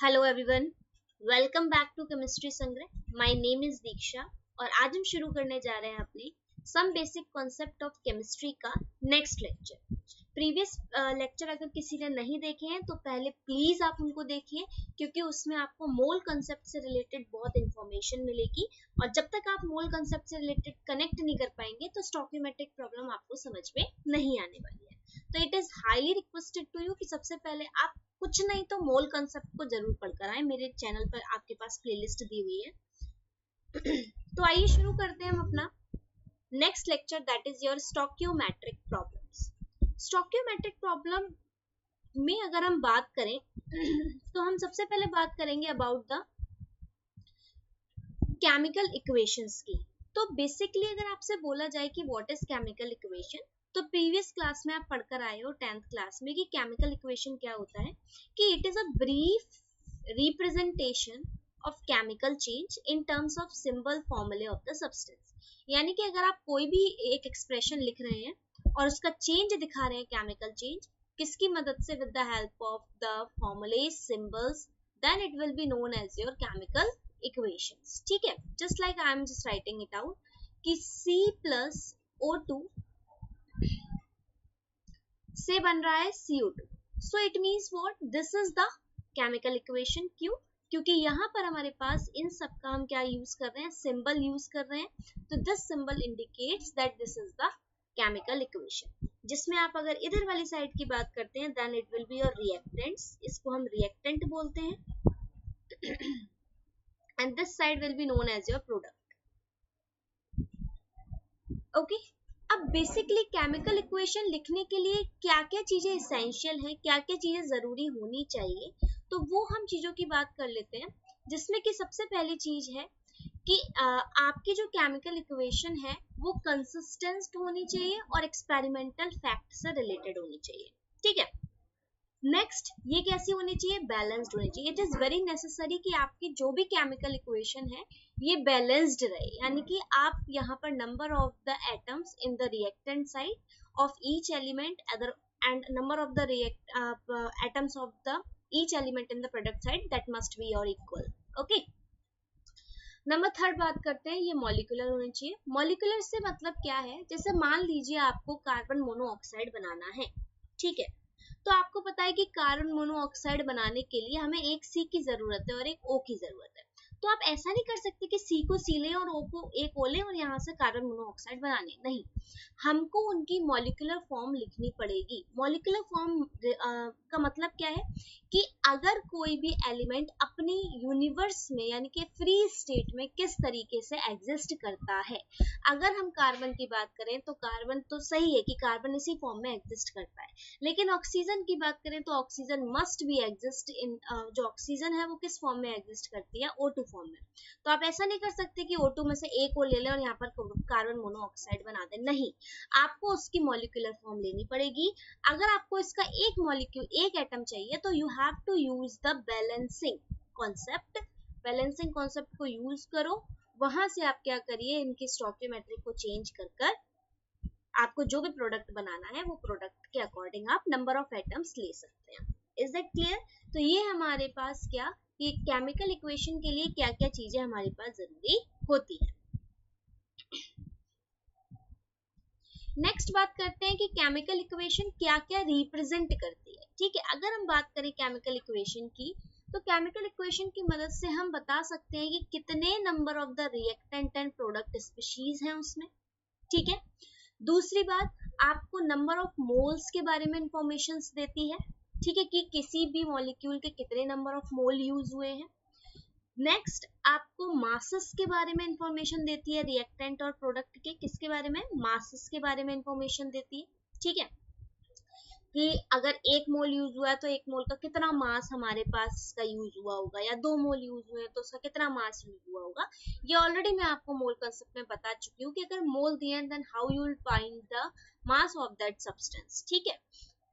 Hello everyone, welcome back to chemistry Sangrah. My name is Diksha और आज हम शुरू करने जा रहे हैं अपने some basic concept of chemistry का नेक्स्ट लेक्चर। प्रीवियस लेक्चर अगर किसी ने नहीं देखे हैं तो पहले प्लीज आप उनको देखिए, क्योंकि उसमें आपको मोल कंसेप्ट से रिलेटेड बहुत इंफॉर्मेशन मिलेगी और जब तक आप मोल कंसेप्ट से रिलेटेड कनेक्ट नहीं कर पाएंगे तो स्टोइकियोमेट्रिक प्रॉब्लम आपको समझ में नहीं आने वाली है। तो it is highly requested to you कि सबसे पहले आप कुछ नहीं तो मोल कंसेप्ट को जरूर पढ़कर आए। मेरे चैनल पर आपके पास प्लेलिस्ट दी हुई है। तो आइए शुरू करते हैं हम अपना next lecture, that is your stoichiometric problems. Stoichiometric problem में अगर हम बात करें तो हम सबसे पहले बात करेंगे अबाउट द केमिकल इक्वेशंस की। तो बेसिकली अगर आपसे बोला जाए कि व्हाट इज केमिकल इक्वेशन, तो प्रीवियस क्लास में आप पढ़कर आए हो 10th क्लास में कि केमिकल इक्वेशन क्या होता है, कि it is a brief representation of chemical change in terms of symbol फॉर्मूले ऑफ द सब्सटेंस। यानी कि अगर आप कोई भी एक एक्सप्रेशन लिख रहे हैं और उसका चेंज दिखा रहे हैं, केमिकल चेंज किसकी मदद से, with the help of the formulae symbols, then it will be known as your chemical equations. ठीक है, just like I am just writing it out कि C+O2 से बन रहा है CO2। So it means what, this is the chemical equation. क्यों? क्योंकि यहाँ पर हमारे पास इन सब का हम क्या यूज कर रहे हैं, सिंबल यूज कर रहे हैं। तो this symbol indicates that this is the chemical equation. जिसमें आप अगर इधर वाली साइड की बात करते हैं, then it will be your reactants, इसको हम रिएक्टेंट बोलते हैं, and this side will be known as your product. Okay, अब बेसिकली केमिकल इक्वेशन लिखने के लिए क्या क्या चीजें इसेंशियल हैं, क्या क्या चीजें जरूरी होनी चाहिए, तो वो हम चीजों की बात कर लेते हैं। जिसमें कि सबसे पहली चीज है कि आपकी जो केमिकल इक्वेशन है वो कंसिस्टेंट होनी चाहिए और एक्सपेरिमेंटल फैक्ट से रिलेटेड होनी चाहिए। ठीक है, नेक्स्ट ये कैसी होनी चाहिए, बैलेंस्ड होनी चाहिए। इट इज वेरी नेसेसरी कि आपकी जो भी केमिकल इक्वेशन है ये बैलेंस्ड रहे, यानी कि आप यहाँ पर number of the atoms in the reactant side of each element other and number of the atoms of the each element in the product side that must be your equal. Okay, number third बात करते हैं, ये molecular होनी चाहिए। Molecular से मतलब क्या है, जैसे मान लीजिए आपको कार्बन मोनोऑक्साइड बनाना है, ठीक है, तो आपको पता है कि कार्बन मोनोऑक्साइड बनाने के लिए हमें एक C की जरूरत है और एक O की जरूरत है। तो आप ऐसा नहीं कर सकते कि C को C लें और O को A को लें और यहाँ से कार्बन मोनोऑक्साइड बना लें, नहीं, हमको उनकी मॉलिक्यूलर फॉर्म लिखनी पड़ेगी। मॉलिक्यूलर फॉर्म का मतलब क्या है कि अगर कोई भी एलिमेंट अपनी यूनिवर्स में यानी कि फ्री स्टेट में किस तरीके से एग्जिस्ट करता है। अगर हम कार्बन की बात करें तो कार्बन तो सही है कि कार्बन इसी फॉर्म में एग्जिस्ट करता है, लेकिन ऑक्सीजन की बात करें तो oxygen must be exist in, जो ऑक्सीजन है वो किस फॉर्म में एग्जिस्ट करती है, O2 फॉर्म में। तो आप ऐसा नहीं कर सकते कि O2 में से A को ले लें और यहाँ पर कार्बन मोनोऑक्साइड बना दें, नहीं, आपको उसकी मॉलिक्यूलर फॉर्म लेनी पड़ेगी। अगर आपको इसका एक मॉलिक्यूल एक एटम चाहिए तो you have to use the balancing concept. Balancing concept को यूज करो, वहां से आप क्या करिए, इनकी स्टोइकियोमेट्रिक को चेंज कर आपको जो भी प्रोडक्ट बनाना है वो प्रोडक्ट के अकॉर्डिंग आप नंबर ऑफ एटम्स ले सकते हैं। Is that clear? तो ये हमारे पास क्या, कि केमिकल इक्वेशन के लिए क्या क्या चीजें हमारे पास जरूरी होती है। नेक्स्ट बात करते हैं कि केमिकल इक्वेशन क्या क्या रिप्रेजेंट करती है। ठीक है, अगर हम बात करें केमिकल इक्वेशन की, तो केमिकल इक्वेशन की मदद से हम बता सकते हैं कि कितने number of the reactant and product species हैं उसमें। ठीक है, दूसरी बात, आपको नंबर ऑफ मोल्स के बारे में इंफॉर्मेशन देती है। ठीक है, कि किसी भी मॉलिक्यूल के कितने नंबर ऑफ मोल यूज हुए हैं। नेक्स्ट आपको मासेस के बारे में इंफॉर्मेशन देती है, रिएक्टेंट और प्रोडक्ट के किसके बारे में, मासेस के बारे में इंफॉर्मेशन देती है। ठीक है, कि अगर एक मोल यूज हुआ है तो एक मोल का कितना मास हमारे पास का यूज हुआ होगा, या 2 मोल यूज हुए तो उसका कितना मास यूज हुआ होगा। ये ऑलरेडी मैं आपको मोल कंसेप्ट में बता चुकी हूँ कि अगर मोल दिए then how you will find the mass of that substance. ठीक है,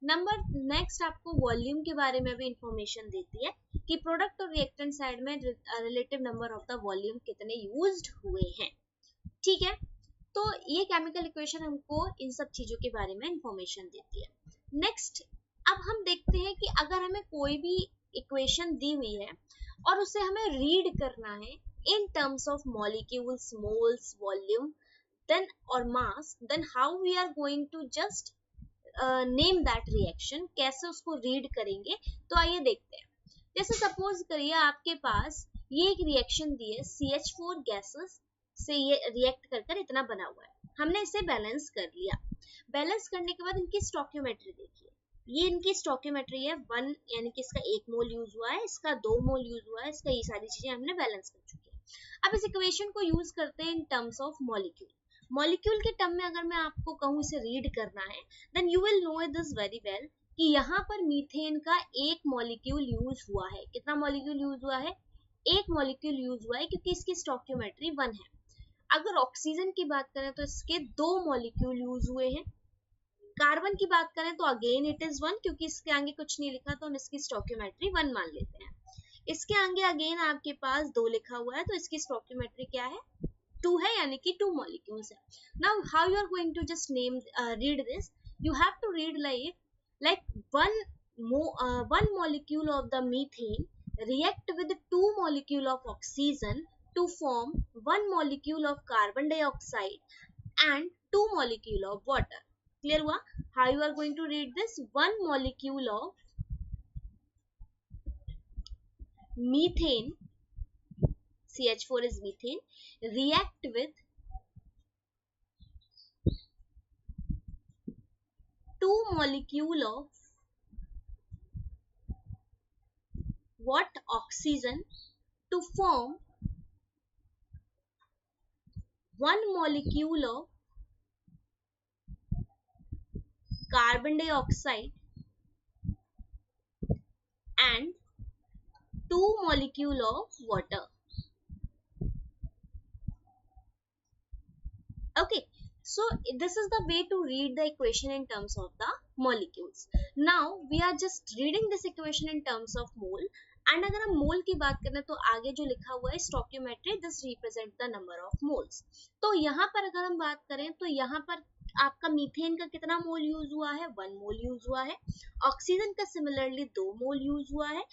नंबर नेक्स्ट आपको वॉल्यूम के बारे में भी इंफॉर्मेशन देती है कि प्रोडक्ट और रिएक्टेंट साइड में relative number of the volume कितने यूज्ड हुए हैं। ठीक है, तो ये केमिकल इक्वेशन हमको इन सब चीजों के बारे में इंफॉर्मेशन देती है। नेक्स्ट अब हम देखते हैं कि अगर हमें कोई भी इक्वेशन दी हुई है और उसे हमें रीड करना है इन terms of molecules, moles, volume then or mass, then how we are going to just name that reaction, कैसे उसको रीड करेंगे। तो आइए देखते हैं। जैसे सपोज करिए आपके पास ये एक रिएक्शन दी है, CH4 गैसेस से ये रिएक्ट कर कर इतना बना हुआ है, हमने इसे बैलेंस कर लिया। बैलेंस करने के बाद इनकी स्टोइकियोमेट्री देखिए, ये इनकी स्टोइकियोमेट्री है 1, यानी कि इसका 1 मोल यूज हुआ है, इसका 2 मोल यूज हुआ है, इसका ये सारी चीजें हमने बैलेंस कर चुकी है। अब इस इक्वेशन को यूज करते हैं in terms of molecule. Molecule के टर्म में अगर मैं आपको कहूँ इसे रीड करना है, then you will know this very well कि यहाँ पर मीथेन का एक मॉलिक्यूल यूज हुआ है। कितना मॉलिक्यूल यूज हुआ है? एक मॉलिक्यूल यूज हुआ है, क्योंकि इसकी स्टोइकियोमेट्री 1 है। अगर ऑक्सीजन की बात करें तो इसके 2 मॉलिक्यूल यूज हुए हैं। कार्बन की बात करें तो अगेन इट इज 1, क्योंकि इसके आगे कुछ नहीं लिखा तो हम इसकी स्टोइकियोमेट्री 1 मान लेते हैं। इसके आगे अगेन आपके पास 2 लिखा हुआ है, तो इसकी स्टोइकियोमेट्री क्या है? 2 है, यानी कि 2 molecules है। Now how you are going to just read this? You have to read like one molecule of the methane react with 2 molecule of oxygen to form 1 molecule of carbon dioxide and 2 molecule of water. Clear हुआ? How you are going to read this? 1 molecule of methane, CH4 is methane, react with 2 molecule of what? Oxygen to form 1 molecule of carbon dioxide and 2 molecule of water. Okay, so this is the way to read the equation in terms of the molecules. Now we are just reading this equation in terms of mole, and अगर हम मोल की बात करें तो आगे जो लिखा हुआ है stoichiometry, this represent the number of moles. तो यहाँ पर अगर हम बात करें तो यहाँ पर आपका मीथेन का कितना मोल यूज हुआ है? 1 मोल यूज हुआ है। ऑक्सीजन का सिमिलरली 2 मोल यूज हुआ है।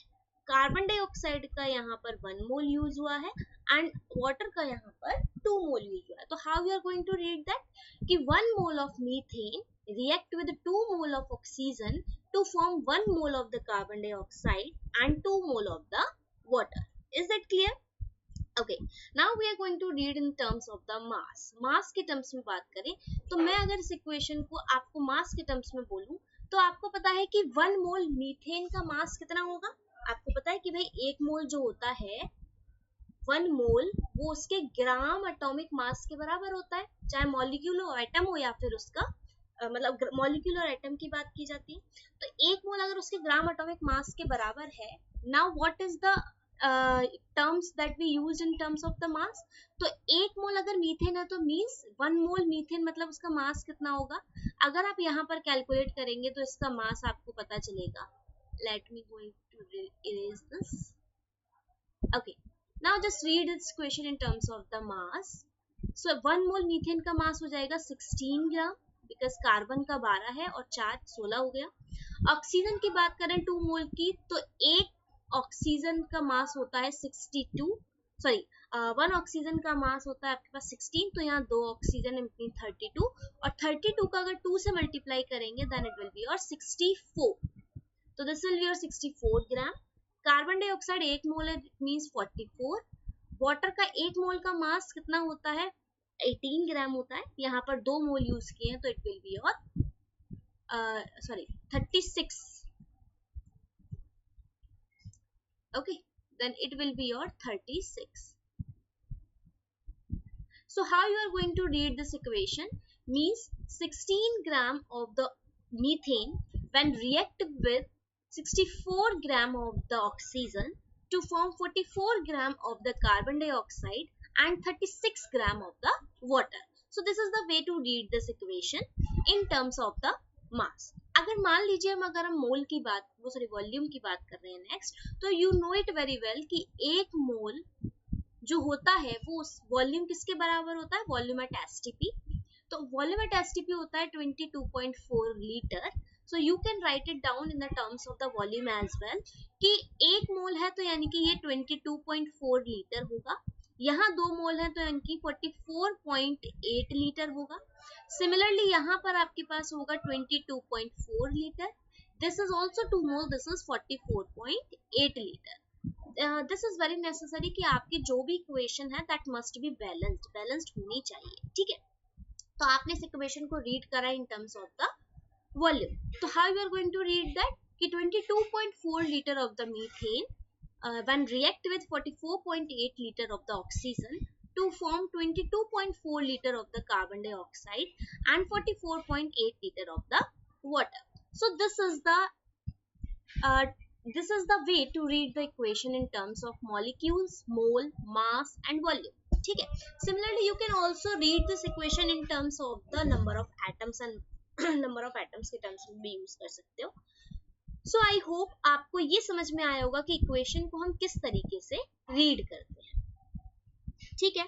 कार्बन डाइऑक्साइड का यहाँ पर 1 मोल यूज हुआ है एंड वाटर का यहाँ पर 2 मोल यूज हुआ है। तो how you are going to read that कि 1 mole of methane react with 2 mole of oxygen to form 1 mole of the carbon dioxide and 2 mole of the water. Is that clear? Okay, now we are going to read in terms of the mass. Mass के terms में बात करें तो मैं अगर इस equation को आपको mass के terms में बोलूं तो आपको पता है कि 1 मोल मीथेन का मास कितना होगा? आपको पता है कि भाई 1 मोल जो होता है 1 मोल वो उसके ग्राम एटॉमिक मास के बराबर होता है, चाहे मॉलिक्यूल हो, एटम हो, या फिर उसका मतलब मॉलिक्यूल और एटम की बात की जाती है। तो 1 मोल अगर उसके ग्राम एटॉमिक मास के बराबर है, now what is the terms that we use in terms of the mass? तो 1 मोल अगर मीथेन है तो मींस 1 मोल मीथेन मतलब उसका मास कितना होगा? अगर आप यहाँ पर कैलकुलेट करेंगे तो इसका मास आपको पता चलेगा। Let me going to erase this. Okay, now just read this question in terms of the mass. So 1 mole methane का मास हो जाएगा 16 ग्राम, बिकॉज कार्बन का 12 है और 4 16 हो गया। ऑक्सीजन की बात करें 2 मोल की तो एक ऑक्सीजन का मास होता है 62, सॉरी 1 ऑक्सीजन का मास होता है आपके पास 16, तो यहाँ 2 ऑक्सीजन मीन 32, और 32 का अगर 2 से मल्टीप्लाई करेंगे then it will be your 64, तो this will be your 64 gram. Carbon dioxide 1 mole है, मींस 44। वाटर का 1 मोल का मास कितना होता है? 18 ग्राम होता है। यहाँ पर 2 मोल यूज किए हैं तो it will be your 36। Okay, then it will be your 36। So how you are going to read this equation? Means 16 gram of the methane when react with 64 gram of the oxygen to form 44 gram of the carbon dioxide and 36 gram of the water. So this is the way to read this equation in terms of the mass. अगर मान लीजिए अगर हम मोल की बात volume की बात कर रहे हैं नेक्स्ट, तो you know it very well कि 1 मोल जो होता है वो वॉल्यूम किसके बराबर होता है? Volume at STP. तो वॉल्यूम एट एसटीपी होता है 22.4 litre. So you can write it down in the terms of the volume as well कि 1 मोल है तो यानी कि ये 22.4 लीटर होगा, यहाँ 2 मोल है तो यानी कि 44.8 लीटर होगा। सिमिलरली यहाँ पर आपके पास होगा 22.4 litre, this is also 2 mole, this is 44.8 litre. This is very necessary कि आपकी जो भी इक्वेशन है दैट मस्ट बी बैलेंस्ड होनी चाहिए, ठीक है। तो आपने इस इक्वेशन को रीड करा in terms of the volume, तो how you are going to read that कि 22.4 liter of the methane when react with 44.8 liter of the oxygen to form 22.4 liter of the carbon dioxide and 44.8 liter of the water. So this is the way to read the equation in terms of molecules, mole, mass and volume, ठीक है। Similarly you can also read this equation in terms of the number of atoms and number of atoms के terms में भी use कर सकते हो। So I hope आपको ये समझ में आया होगा कि इक्वेशन को हम किस तरीके से रीड करते हैं, ठीक है।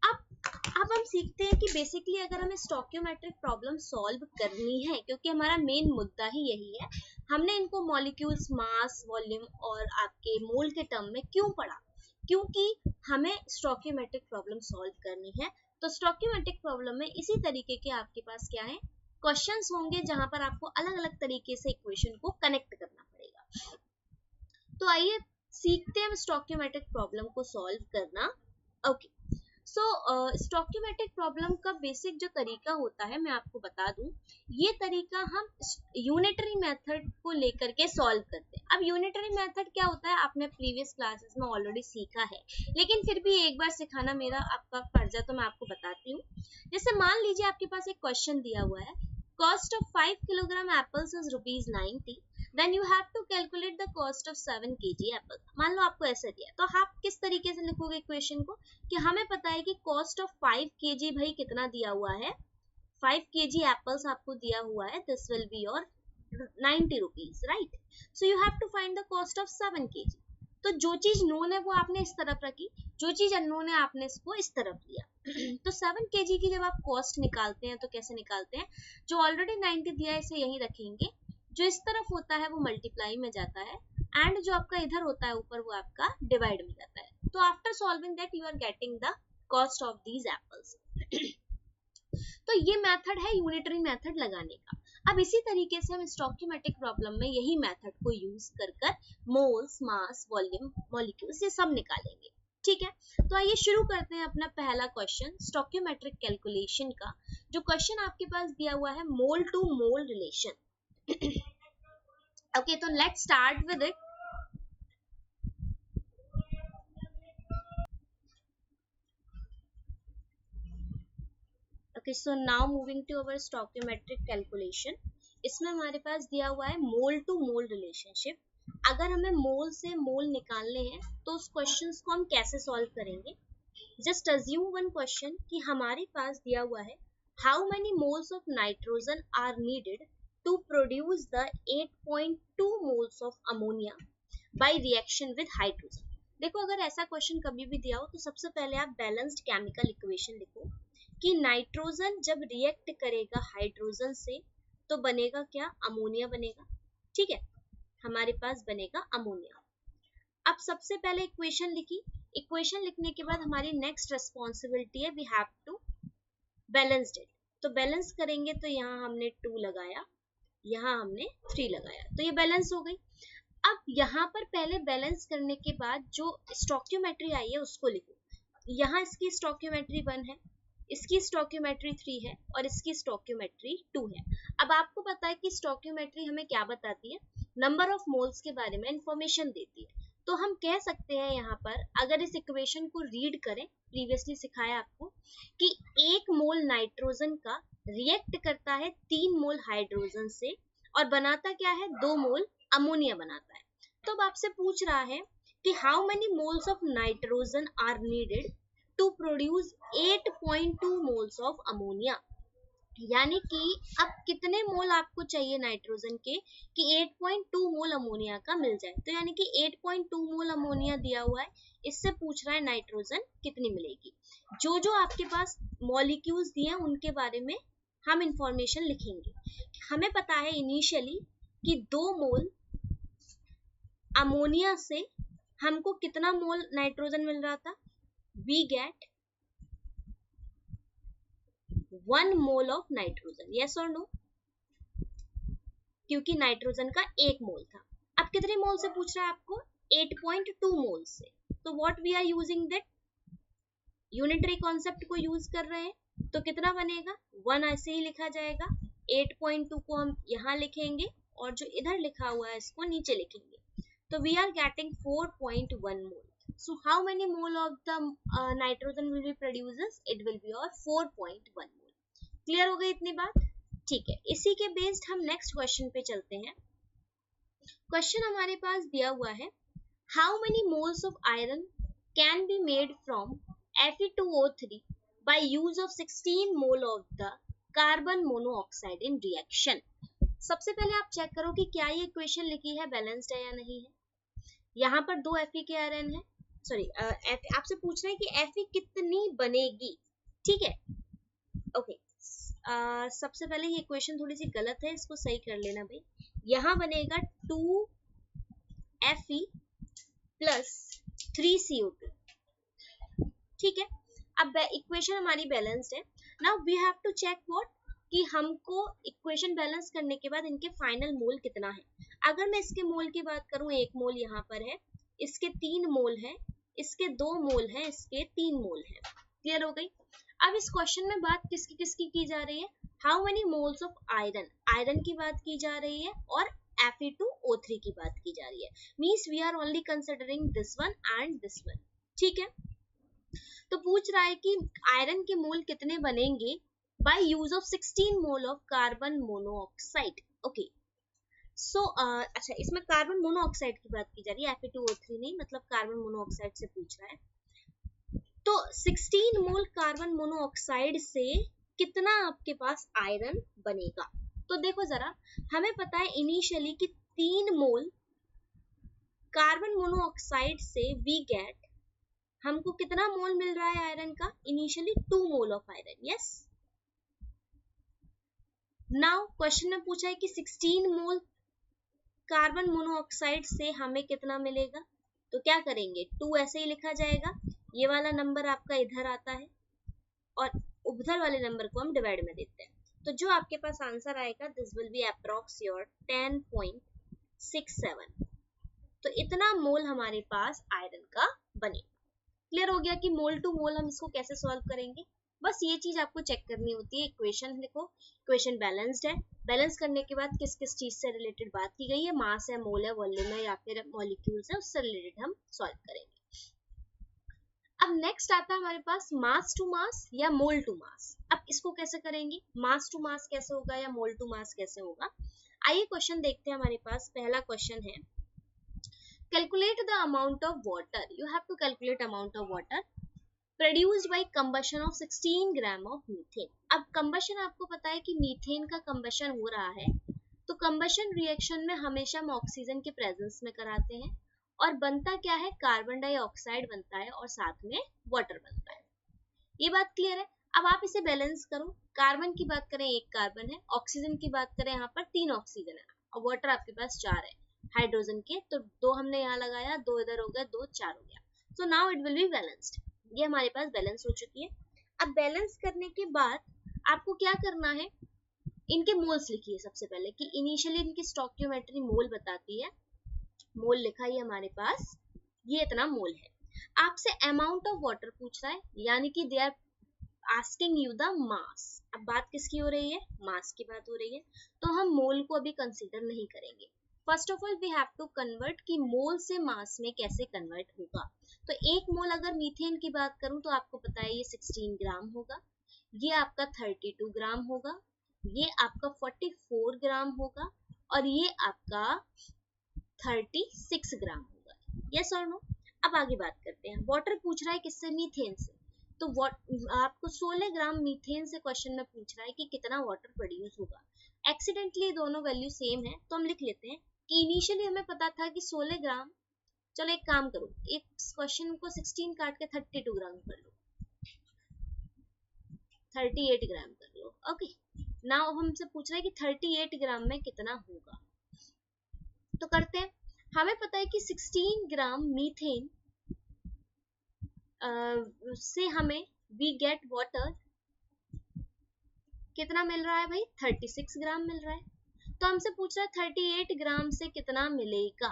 अब हम सीखते हैं कि बेसिकली अगर हमें स्टोइकियोमेट्रिक प्रॉब्लम सॉल्व करनी है, क्योंकि हमारा मेन मुद्दा ही यही है, हमने इनको मॉलिक्यूल्स, मास, वॉल्यूम और आपके मोल के टर्म में क्यों पढ़ा, क्योंकि हमें स्टोइकियोमेट्रिक प्रॉब्लम सॉल्व करनी है। तो स्टोइकियोमेट्रिक प्रॉब्लम में इसी तरीके के आपके पास क्या है, क्वेश्चंस होंगे जहां पर आपको अलग अलग तरीके से इक्वेशन को कनेक्ट करना पड़ेगा। तो आइए सीखते हैं स्टोइकियोमेट्रिक प्रॉब्लम को सॉल्व करना। ओके, सो स्टोइकियोमेट्रिक प्रॉब्लम का बेसिक जो तरीका होता है मैं आपको बता दूं, ये तरीका हम यूनिटरी मेथड को लेकर के सॉल्व करते हैं। अब यूनिटरी मेथड क्या होता है आपने प्रीवियस क्लासेस में ऑलरेडी सीखा है, लेकिन फिर भी एक बार सिखाना मेरा आपका फर्ज है, तो मैं आपको बताती हूँ। जैसे मान लीजिए आपके पास एक क्वेश्चन दिया हुआ है, cost of 5 kilogram apples is ₹90, then you have to calculate the cost of 7 kg apple. मान लो आपको ऐसा दिया है, तो आप किस तरीके से लिखोगे इक्वेशन को कि हमें पता है कि कॉस्ट ऑफ 5 kg भाई कितना दिया हुआ है, 5 kg एप्पल्स आपको दिया हुआ है, this will be your ₹90, right. So you have to find the cost of 7 kg। तो जो चीज नोन है वो आपने इस तरफ रखी, जो चीज अननोन है आपने इसको इस तरफ लिया। तो 7 kg की जब आप कॉस्ट निकालते हैं तो कैसे निकालते हैं, जो ऑलरेडी 90 दिया है इसे यहीं रखेंगे, जो इस तरफ होता है वो मल्टीप्लाई में जाता है, एंड जो आपका इधर होता है ऊपर वो आपका डिवाइड में जाता है। तो after solving that you are getting the cost of these apples. तो ये मेथड है यूनिटरी मेथड लगाने का। अब इसी तरीके से हम स्टोइकियोमेट्रिक प्रॉब्लम में यही मेथड को यूज कर मोल्स, मास, वॉल्यूम, मॉलिक्यूल्स ये सब निकालेंगे, ठीक है। तो आइए शुरू करते हैं अपना पहला क्वेश्चन स्टोइकियोमेट्रिक कैलकुलेशन का। जो क्वेश्चन आपके पास दिया हुआ है mole to mole relation. Okay, so let's start with it. Okay, so now moving to our stoichiometric calculation. इसमें हमारे पास दिया हुआ है मोल टू मोल रिलेशनशिप। अगर हमें मोल से मोल निकालने हैं तो उस क्वेश्चन को हम कैसे सॉल्व करेंगे। जस्ट अज्यूम वन क्वेश्चन कि हमारे पास दिया हुआ है how many moles of nitrogen are needed to produce the 8.2 moles of ammonia by reaction with hydrogen। देखो अगर ऐसा क्वेश्चन कभी भी दिया हो तो सबसे पहले आप बैलेंस्ड केमिकल इक्वेशन लिखो कि नाइट्रोजन जब रिएक्ट करेगा हाइड्रोजन से तो बनेगा क्या, अमोनिया बनेगा, ठीक है, हमारे पास बनेगा अमोनिया। अब सबसे पहले इक्वेशन लिखी, इक्वेशन लिखने के बाद हमारी नेक्स्ट रिस्पॉन्सिबिलिटी है we have to balance it. तो बैलेंस करेंगे तो यहाँ हमने 2 लगाया, यहाँ हमने 3 लगाया, तो ये बैलेंस हो गई। अब यहाँ पर पहले बैलेंस करने के बाद जो स्टोइकियोमेट्री आई है उसको लिखो। यहाँ इसकी स्टोइकियोमेट्री 1 है, इसकी स्टोइकियोमेट्री 3 है और इसकी स्टोइकियोमेट्री 2 है। अब आपको पता है कि स्टोइकियोमेट्री हमें क्या बताती है, नंबर ऑफ मोल्स के बारे में इंफॉर्मेशन देती है। तो हम कह सकते हैं यहाँ पर अगर इस इक्वेशन को रीड करें, प्रीवियसली सिखाया आपको कि 1 मोल नाइट्रोजन का रिएक्ट करता है 3 मोल हाइड्रोजन से और बनाता क्या है, 2 मोल अमोनिया बनाता है। तो अब आपसे पूछ रहा है कि how many moles of nitrogen are needed to produce 8.2 moles of ammonia, यानी कि अब कितने मोल आपको चाहिए नाइट्रोजन के कि 8.2 मोल अमोनिया का मिल जाए। तो यानी कि 8.2 मोल अमोनिया दिया हुआ है, इससे पूछ रहा है नाइट्रोजन कितनी मिलेगी। जो जो आपके पास मॉलिक्यूल्स दिए हैं उनके बारे में हम इंफॉर्मेशन लिखेंगे। हमें पता है इनिशियली कि 2 मोल अमोनिया से हमको कितना मोल नाइट्रोजन मिल रहा था, we get 1 mole of nitrogen, yes और नो, क्योंकि नाइट्रोजन का 1 मोल था। अब कितने मोल से पूछ रहा है आपको, 8.2 मोल से। तो what we are using that, unitary concept को यूज कर रहे हैं, तो कितना बनेगा, 1 ऐसे ही लिखा जाएगा, 8.2 को हम यहाँ लिखेंगे और जो इधर लिखा हुआ है इसको नीचे लिखेंगे, तो we are getting 4.1 mole. So how many mole of the nitrogen will be produces? It will be of 4.1 mole. Clear हो गई इतनी बात? ठीक है, इसी के बेस्ड हम नेक्स्ट क्वेश्चन पे चलते हैं। क्वेश्चन हमारे पास दिया हुआ है, how many moles of iron can be made from Fe2O3 by use of 16 mole of the carbon monoxide in reaction। सबसे पहले आप चेक करो कि क्या ये इक्वेशन लिखी है बैलेंस्ड है या नहीं है। यहाँ पर 2 Fe के आयरन है, सॉरी आपसे पूछ रहे हैं कि Fe कितनी बनेगी, ठीक है, ओके। सबसे पहले ये इक्वेशन थोड़ी सी गलत है, इसको सही कर लेना भाई। यहाँ बनेगा 2 Fe प्लस 3 CO2, ठीक है। अब इक्वेशन हमारी बैलेंस्ड है। Now we have to check what, कि हमको इक्वेशन बैलेंस करने के बाद इनके फाइनल मोल कितना है। अगर मैं इसके मोल की बात करूं, 1 मोल यहाँ पर है, इसके 3 मोल है, इसके 2 मोल है, इसके 3 मोल है। क्लियर हो गई। अब इस क्वेश्चन में बात किसकी किसकी की जा रही है, how many moles of iron, iron की बात की जा रही है और Fe2O3 की बात की जा रही है। Means we are only considering this one and this one, ठीक है। तो पूछ रहा है कि आयरन के मोल कितने बनेंगे by use of 16 mole of carbon monoxide, okay. So अच्छा, इसमें कार्बन मोनोऑक्साइड की बात की जा रही है, Fe2O3 नहीं, मतलब कार्बन मोनोऑक्साइड से पूछ रहा है। तो 16 मोल कार्बन मोनोऑक्साइड से कितना आपके पास आयरन बनेगा। तो देखो जरा, हमें पता है इनिशियली कि 3 मोल कार्बन मोनोऑक्साइड से वी गेट, हमको कितना मोल मिल रहा है आयरन का, initially 2 mole of iron, yes. Now question में पूछा है कि 16 मोल कार्बन मोनोऑक्साइड से हमें कितना मिलेगा, तो क्या करेंगे, 2 ऐसे ही लिखा जाएगा, ये वाला नंबर आपका इधर आता है और उधर वाले नंबर को हम डिवाइड में देते हैं। तो जो आपके पास आंसर आएगा, this will B approx your 10.67। तो इतना मोल हमारे पास आयरन का बनेगा। क्लियर हो गया कि मोल टू मोल हम इसको कैसे सॉल्व करेंगे। बस ये चीज आपको चेक करनी होती है। इक्वेशन लिखो, इक्वेशन बैलेंस्ड है, बैलेंस करने के बाद किस किस चीज से रिलेटेड बात की गई है, मास है, मोल है, वॉल्यूम है या फिर मॉलिक्यूल्स है, उससे रिलेटेड हम सॉल्व करेंगे। अब नेक्स्ट आता है हमारे पास मास टू मास या मोल टू मास। अब इसको कैसे करेंगे, मास टू मास कैसे होगा या मोल टू मास कैसे होगा। आइए क्वेश्चन देखते हैं। हमारे पास पहला क्वेश्चन है, calculate the amount of water, you have to calculate amount of water produced by combustion of 16 gram of methane। अब combustion आपको पता है कि मीथेन का combustion हो रहा है, तो combustion reaction में हमेशा हम ऑक्सीजन के प्रेजेंस में कराते हैं और बनता क्या है, कार्बन डाइऑक्साइड बनता है और साथ में वाटर बनता है। ये बात क्लियर है। अब आप इसे बैलेंस करो, कार्बन की बात करें 1 कार्बन है, ऑक्सीजन की बात करें यहाँ पर 3 ऑक्सीजन है और वाटर आपके पास 4 है हाइड्रोजन के, तो 2 हमने यहाँ लगाया, 2 इधर हो गया, 2 4 हो गया। So now it will be balanced. ये हमारे पास बैलेंस हो चुकी है। अब बैलेंस करने के बाद आपको क्या करना है, इनके मोल्स लिखिए सबसे पहले, कि इनिशियली इनकी स्टोइकियोमेट्री मोल बताती है, मोल लिखा ही हमारे पास, ये इतना मोल है। आपसे अमाउंट ऑफ वाटर पूछ रहा है, यानी कि they are asking you the mass. अब बात किसकी हो रही है, मास की बात हो रही है, तो हम मोल को अभी कंसीडर नहीं करेंगे। First of all we have to convert कि मोल से मास में कैसे कन्वर्ट होगा। तो 1 मोल अगर मीथेन की बात करूं तो आपको पता है ये 16 ग्राम होगा, ये आपका 32 ग्राम होगा, ये आपका 44 ग्राम होगा और ये आपका 36 ग्राम होगा, यस और नो। अब आगे बात करते हैं, वाटर पूछ रहा है किससे, मीथेन से। तो आपको 16 ग्राम मीथेन से क्वेश्चन में पूछ रहा है कि कितना वाटर प्रोड्यूस होगा। एक्सीडेंटली दोनों वैल्यू सेम है तो हम लिख लेते हैं कि इनिशियली हमें पता था कि 16 ग्राम, चलो एक काम करो, एक क्वेश्चन को 16 काट के 32 ग्राम कर लो, 38 ग्राम कर लो, ओके। नाउ हमसे पूछ रहा है कि 38 ग्राम में कितना होगा। तो करते हैं, हमें पता है कि 16 ग्राम मीथेन से हमें वी गेट वाटर कितना मिल रहा है भाई, 36 ग्राम मिल रहा है। तो हमसे पूछ रहा है 38 ग्राम से कितना मिलेगा,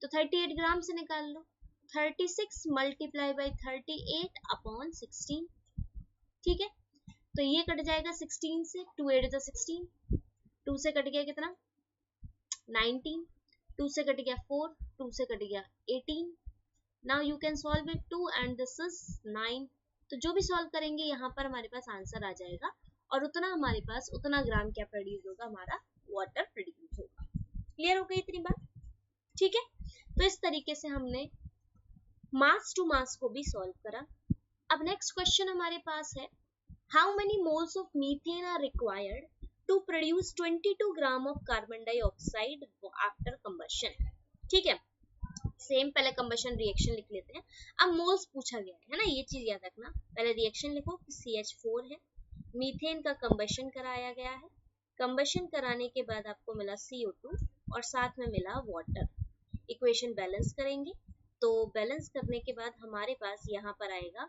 तो 38 ग्राम से निकाल लो, 36 मल्टीप्लाई बाई 38 अपॉन 16, ठीक है। तो ये कट जाएगा 16 से, 2 8 जा 16, 2 से कट गया कितना 19, 2 से कट गया 4, 2 से कट गया 18। Now you can solve it 2 and this is 9। तो जो भी सॉल्व करेंगे यहाँ पर हमारे पास आंसर आ जाएगा और उतना हमारे पास उतना ग्राम क्या प्रोड्यूस होगा, हमारा वाटर प्रोड्यूस होगा। क्लियर हो गई इतनी बात, ठीक है। तो इस तरीके से हमने मास टू मास को भी सॉल्व करा। अब नेक्स्ट क्वेश्चन हमारे पास है, how many moles of methane are required to produce 22 gram of carbon dioxide after combustion. ठीक है, सेम पहले कंबशन रिएक्शन लिख लेते हैं, अब मोल्स पूछा गया है ना, ये चीज याद रखना। पहले रिएक्शन लिखो कि CH4 है, मीथेन का कंबशन कराया गया है, कंबशन कराने के बाद आपको मिला CO2 और साथ में मिला वाटर। इक्वेशन बैलेंस करेंगे, तो बैलेंस करने के बाद हमारे पास यहाँ पर आएगा,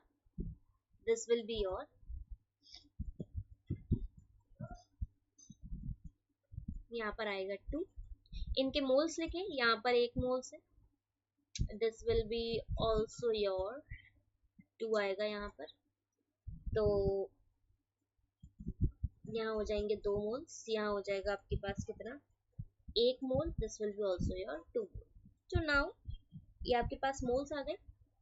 दिस विल बी योर यहाँ पर आएगा 2, इनके मोल्स लिखे, यहाँ पर 1 मोल्स है, this will be also your 2 आएगा यहाँ पर, तो यहाँ हो जाएंगे 2 मोल्स, यहाँ हो जाएगा आपके पास कितना 1 mole, this will be also your 2 mole. तो नाउ ये आपके पास मोल्स आ गए।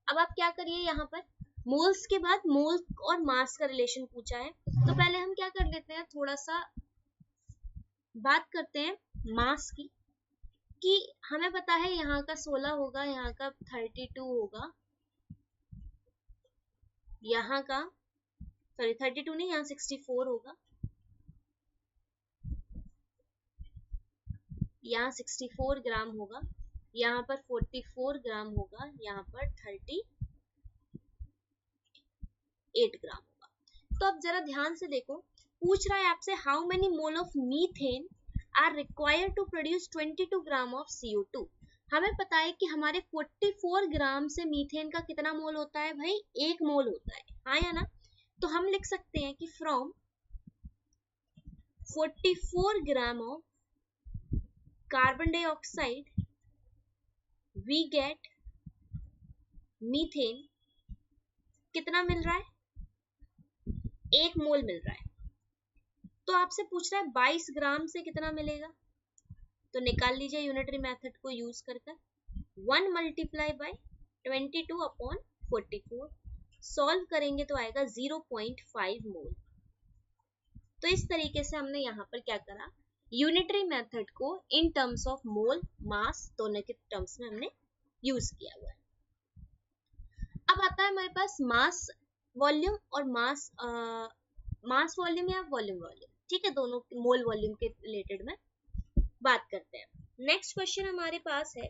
अब आप क्या करिए, यहाँ पर मोल्स के बाद मोल और मास का रिलेशन पूछा है, तो पहले हम क्या कर लेते हैं, थोड़ा सा बात करते हैं मास की, कि हमें पता है यहाँ का 16 होगा, यहाँ का 32 होगा, यहाँ का सॉरी 32 नहीं, यहाँ 64 होगा, यहाँ 64 ग्राम होगा, यहाँ पर 44 ग्राम होगा, यहाँ पर 38 ग्राम होगा। तो अब जरा ध्यान से देखो, पूछ रहा है आपसे how many mole of methane are required to produce 22 gram of CO2। हमें पता है कि हमारे 44 ग्राम से मीथेन का कितना मोल होता है भाई, 1 मोल होता है, हाँ या ना। तो हम लिख सकते हैं कि from 44 gram of carbon dioxide we get methane, कितना मिल रहा है, 1 मोल मिल रहा है। तो आपसे पूछ रहा है 22 ग्राम से कितना मिलेगा, तो निकाल लीजिए यूनिटरी मेथड को यूज कर 1 मल्टीप्लाई बाय 22 अपॉन 44, सॉल्व करेंगे तो आएगा 0.5 मोल। तो इस तरीके से हमने यहाँ पर क्या करा, यूनिटरी मेथड को इन टर्म्स ऑफ मोल मास दोनों के टर्म्स में हमने यूज किया हुआ है। अब आता है हमारे पास मास वॉल्यूम और मास वॉल्यूम या वॉल्यूम वॉल्यूम, ठीक है, दोनों मोल वॉल्यूम के रिलेटेड में बात करते हैं। नेक्स्ट क्वेश्चन हमारे पास है,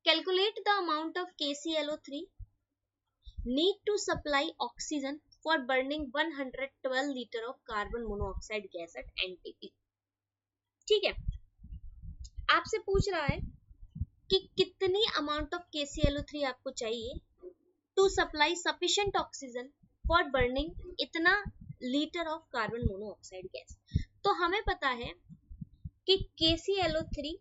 calculate the amount of KClO3 need to supply oxygen for burning 112 litre of carbon monoxide gas at NTP। ठीक है, आपसे पूछ रहा है कि कितनी अमाउंट ऑफ KClO3 आपको चाहिए to supply sufficient oxygen for burning इतना litre of carbon monoxide gas. तो हमें पता है कि KClO3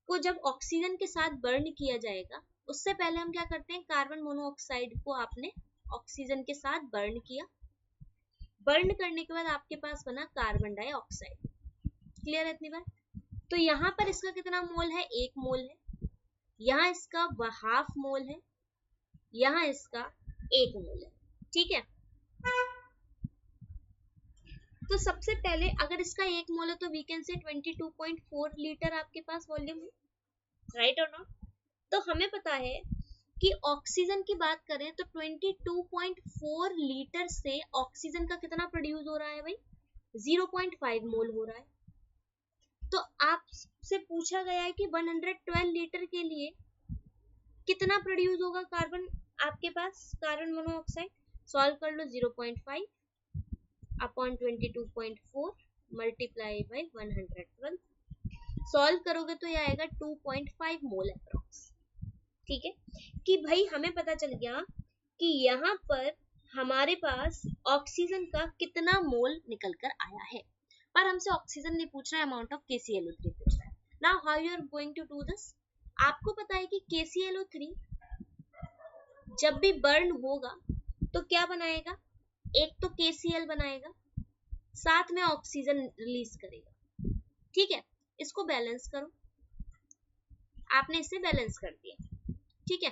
को जब ऑक्सीजन के साथ बर्न किया जाएगा, उससे पहले हम क्या करते हैं, कार्बन मोनोऑक्साइड को आपने ऑक्सीजन के साथ बर्न किया, बर्न करने के बाद आपके पास बना कार्बन डाइऑक्साइड। क्लियर है इतनी बात। तो यहाँ पर इसका कितना मोल है, 1 मोल है, यहाँ इसका हाफ मोल है, यहाँ इसका 1 मोल है, ठीक है। तो सबसे पहले अगर इसका 1 मोल है तो वी कैन से 22.4 लीटर आपके पास वॉल्यूम है, राइट और नॉट। तो हमें पता है कि ऑक्सीजन की बात करें तो 22.4 लीटर से ऑक्सीजन का कितना प्रोड्यूस हो रहा है भाई, 0.5 मोल हो रहा है। तो आपसे पूछा गया है कि 112 लीटर के लिए कितना प्रोड्यूस होगा कार्बन, आपके पास कार्बन मोनोऑक्साइड, सॉल्व कर लो 0.5 अपॉन 22.4 मल्टीप्लाई बाई 112। सॉल्व करोगे तो ये आएगा 2.5 मोल अप्रॉक्स। ठीक है कि भाई हमें पता चल गया कि यहाँ पर हमारे पास ऑक्सीजन का कितना मोल निकल कर आया है, पर हमसे ऑक्सीजन नहीं पूछ रहा है, अमाउंट ऑफ KClO3 पूछ रहा है। Now how you are going to do this? आपको पता है कि KClO3 जब भी बर्न होगा तो क्या बनाएगा, एक तो KCl बनाएगा, साथ में ऑक्सीजन रिलीज करेगा। ठीक है, इसको बैलेंस करो, आपने इसे बैलेंस कर दिया। ठीक है,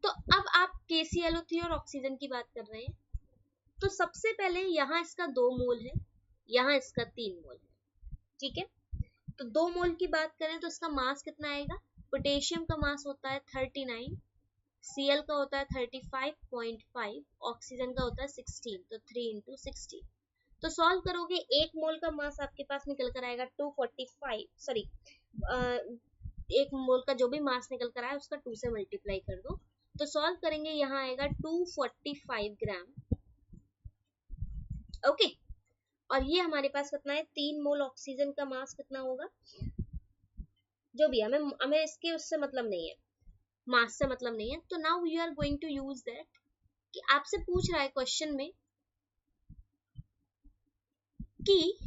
तो अब आप KClO3 और ऑक्सीजन की बात कर रहे हैं, तो सबसे पहले यहाँ इसका 2 मोल है, यहाँ इसका 3 मोल है। ठीक है, तो 2 मोल की बात करें तो इसका मास कितना आएगा? पोटेशियम का मास होता है 39, Cl का होता है 35.5, ऑक्सीजन का होता है 16, तो 3 into 16। तो सॉल्व करोगे 1 मोल का मास आपके पास निकल कर आएगा 245, सॉरी 1 मोल का जो भी मास निकल कर आया उसका 2 से मल्टीप्लाई कर दो, तो सॉल्व करेंगे यहाँ आएगा 245 ग्राम। ओके, और ये हमारे पास कितना है, 3 मोल ऑक्सीजन का मास कितना होगा, जो भी हमें इसके उससे मतलब नहीं है, मास से मतलब नहीं है। तो now you are going to use that कि आपसे पूछ रहा है क्वेश्चन में कि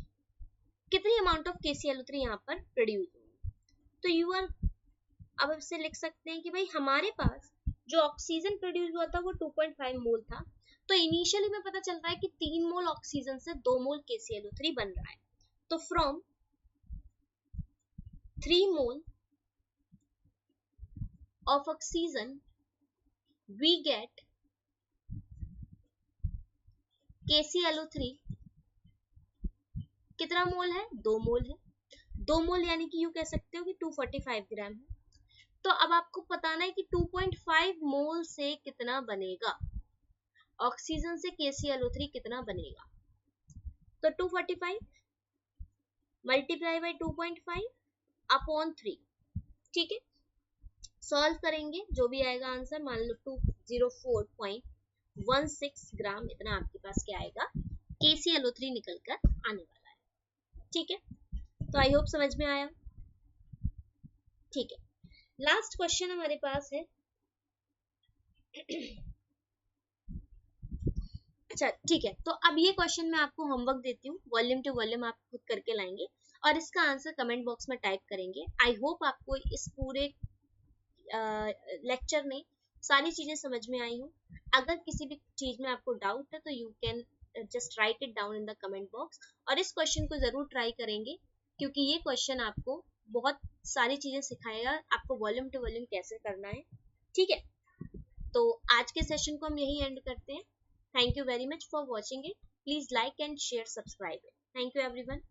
कितनी अमाउंट ऑफ KClO3 यहाँ पर प्रोड्यूस होगी, तो यू आर अब इससे लिख सकते हैं कि भाई हमारे पास जो ऑक्सीजन प्रोड्यूस हुआ था वो 2.5 मोल था, तो इनिशियली में पता चल रहा है कि 3 मोल ऑक्सीजन से 2 मोल KClO3 बन रहा है, तो from 3 mole of oxygen we get KClO3 कितना मोल है, 2 मोल है। 2 मोल यानी कि यू कह सकते हो कि 245 ग्राम है। तो अब आपको बताना है कि 2.5 मोल से कितना बनेगा, ऑक्सीजन से KClO3 कितना बनेगा। तो 245 मल्टीप्लाई बाई 2.5 अपॉन 3। ठीक है, सॉल्व करेंगे जो भी आएगा आंसर, मान लो 204.16 ग्राम इतना आपके पास क्या आएगा, KClO3 निकल कर आने वाला है। ठीक है, तो आई होप समझ में आया। ठीक है, लास्ट क्वेश्चन हमारे पास है अच्छा ठीक है, तो अब ये क्वेश्चन मैं आपको होमवर्क देती हूँ, वॉल्यूम टू वॉल्यूम आप खुद करके लाएंगे और इसका आंसर कमेंट बॉक्स में टाइप करेंगे। आई होप आपको इस पूरे लेक्चर में सारी चीजें समझ में आई हूँ। अगर किसी भी चीज में आपको डाउट है तो you can just right it down in the comment box, और इस क्वेश्चन को जरूर ट्राई करेंगे क्योंकि ये क्वेश्चन आपको बहुत सारी चीजें सिखाएगा, आपको वॉल्यूम टू वॉल्यूम कैसे करना है। ठीक है, तो आज के सेशन को हम यही एंड करते हैं। Thank you very much for watching it, please like and share subscribe it. Thank you everyone.